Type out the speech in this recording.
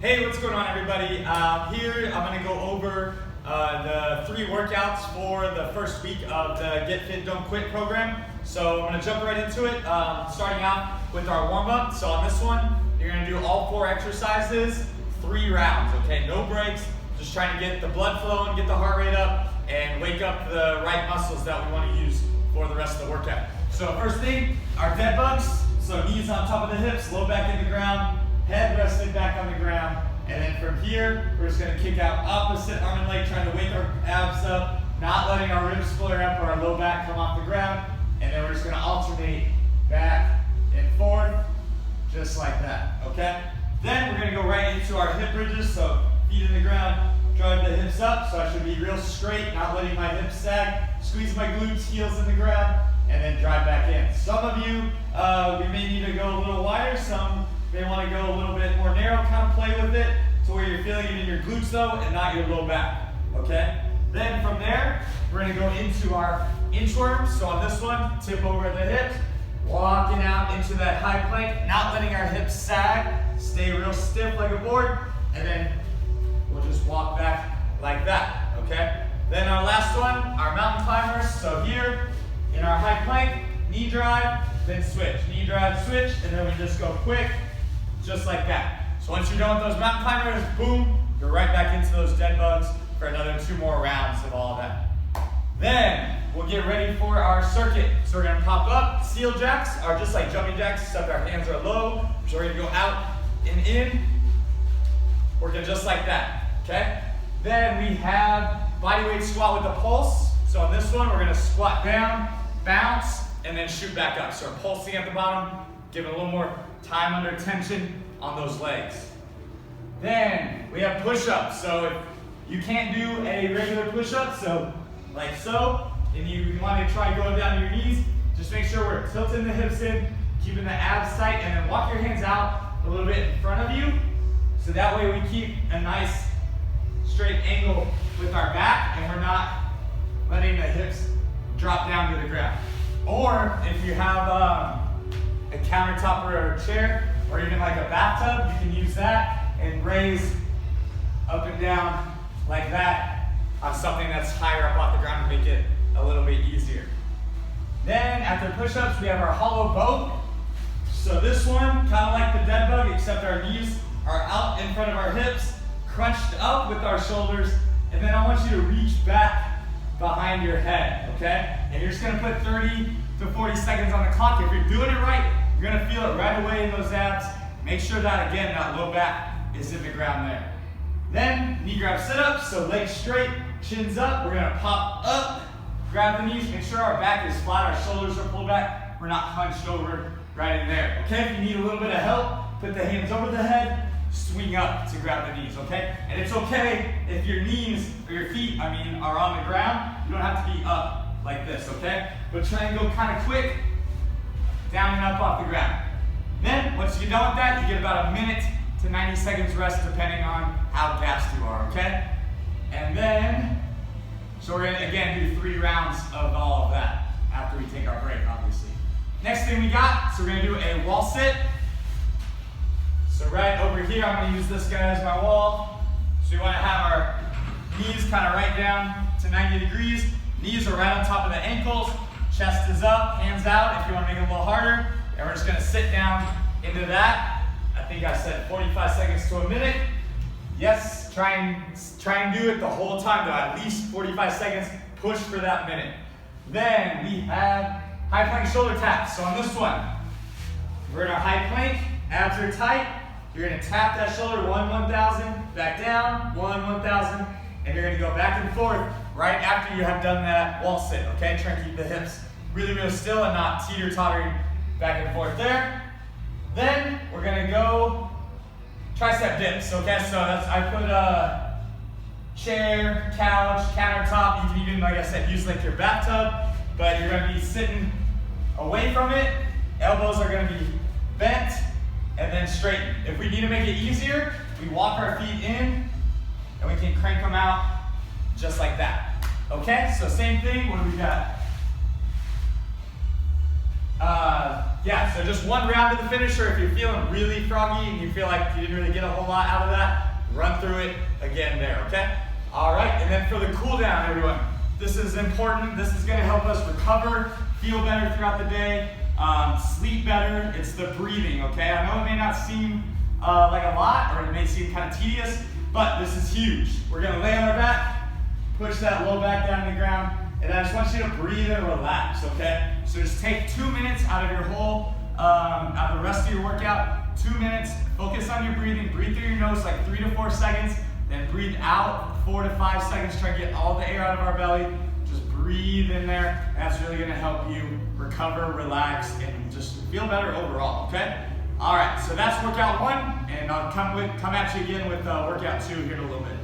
Hey, what's going on, everybody? Here I'm going to go over the 3 workouts for the first week of the Get Fit Don't Quit program. So I'm going to jump right into it, starting out with our warm-up. So on this one, you're going to do all 4 exercises, 3 rounds, okay? No breaks, just trying to get the blood flowing, get the heart rate up, and wake up the right muscles that we want to use for the rest of the workout. So first thing, our dead bugs. So knees on top of the hips, low back in the ground, head rested back on the ground, and then from here, we're just gonna kick out opposite arm and leg, trying to wake our abs up, not letting our ribs flare up or our low back come off the ground, and then we're just gonna alternate back and forth, just like that, okay? Then we're gonna go right into our hip bridges, so feet in the ground, drive the hips up, so I should be real straight, not letting my hips sag, squeeze my glutes, heels in the ground, and then drive back in. Some of you, we may need to go a little wider, some may want to go a little bit more narrow, kind of play with it to where you're feeling it in your glutes though, and not your low back, okay? Then from there, we're gonna go into our inchworms. So on this one, tip over the hips, walking out into that high plank, not letting our hips sag, stay real stiff like a board, and then we'll just walk back like that, okay? Then our last one, our mountain climbers. So here, in our high plank, knee drive, then switch. Knee drive, switch, and then we just go quick, just like that. So once you're done with those mountain climbers, boom, you're right back into those dead bugs for another 2 more rounds of all of that. Then we'll get ready for our circuit. So we're gonna pop up. Seal jacks are just like jumping jacks, except our hands are low. So we're gonna go out and in, working just like that, okay? Then we have bodyweight squat with a pulse. So on this one, we're gonna squat down, bounce, and then shoot back up. So we're pulsing at the bottom, giving a little more time under tension on those legs. Then we have push-ups. So if you can't do a regular push-up, so like so, and you want to try going down to your knees, just make sure we're tilting the hips in, keeping the abs tight, and then walk your hands out a little bit in front of you. So that way we keep a nice straight angle with our back, and we're not letting the hips drop down to the ground. Or if you have a countertop or a chair, or even like a bathtub, you can use that and raise up and down like that on something that's higher up off the ground to make it a little bit easier. Then after push-ups, we have our hollow boat. So this one, kind of like the dead bug, except our knees are out in front of our hips, crunched up with our shoulders, and then I want you to reach back behind your head, okay? And you're just gonna put 30 to 40 seconds on the clock. If you're doing it right, you're gonna feel it right away in those abs. Make sure that, again, that low back is in the ground there. Then, knee grab sit-ups, so legs straight, chins up. We're gonna pop up, grab the knees, make sure our back is flat, our shoulders are pulled back. We're not hunched over right in there, okay? If you need a little bit of help, put the hands over the head, swing up to grab the knees, okay? And it's okay if your knees, or your feet, are on the ground. You don't have to be up like this, okay? But try and go kind of quick, down and up off the ground. Then, once you get done with that, you get about a minute to 90 seconds rest, depending on how gassed you are, okay? And then, so we're gonna, again, do 3 rounds of all of that after we take our break, obviously. Next thing we got, so we're gonna do a wall sit. So right over here, I'm gonna use this guy as my wall. So we wanna have our knees kind of right down to 90 degrees. Knees are right on top of the ankles. Chest is up, hands out if you want to make it a little harder. And we're just going to sit down into that. I think I said 45 seconds to a minute. Yes, try and do it the whole time though, at least 45 seconds. Push for that minute. Then we have high plank shoulder taps. So on this one, we're in our high plank, abs are tight. You're going to tap that shoulder, 1,000, back down, 1,000, and you're going to go back and forth right after you have done that wall sit, okay? Try and keep the hips really, really still and not teeter-tottering back and forth there. Then we're gonna go tricep dips, okay? So I put a chair, couch, countertop. You can even, like I said, use like your bathtub, but you're gonna be sitting away from it. Elbows are gonna be bent and then straighten. If we need to make it easier, we walk our feet in and we can crank them out just like that. Okay, so same thing, what do we got? Yeah, so just one round to the finisher. If you're feeling really froggy and you feel like you didn't really get a whole lot out of that, run through it again there, okay? All right, and then for the cool down, everyone, this is important. This is gonna help us recover, feel better throughout the day, sleep better. It's the breathing, okay? I know it may not seem like a lot, or it may seem kind of tedious, but this is huge. We're gonna lay on our back, push that low back down to the ground, and I just want you to breathe and relax, okay? So just take 2 minutes out of your whole, out of the rest of your workout, 2 minutes, focus on your breathing, breathe through your nose like 3 to 4 seconds, then breathe out 4 to 5 seconds, try to get all the air out of our belly. Just breathe in there. That's really gonna help you recover, relax, and just feel better overall, okay? All right, so that's workout 1, and I'll come at you again with workout 2 here in a little bit.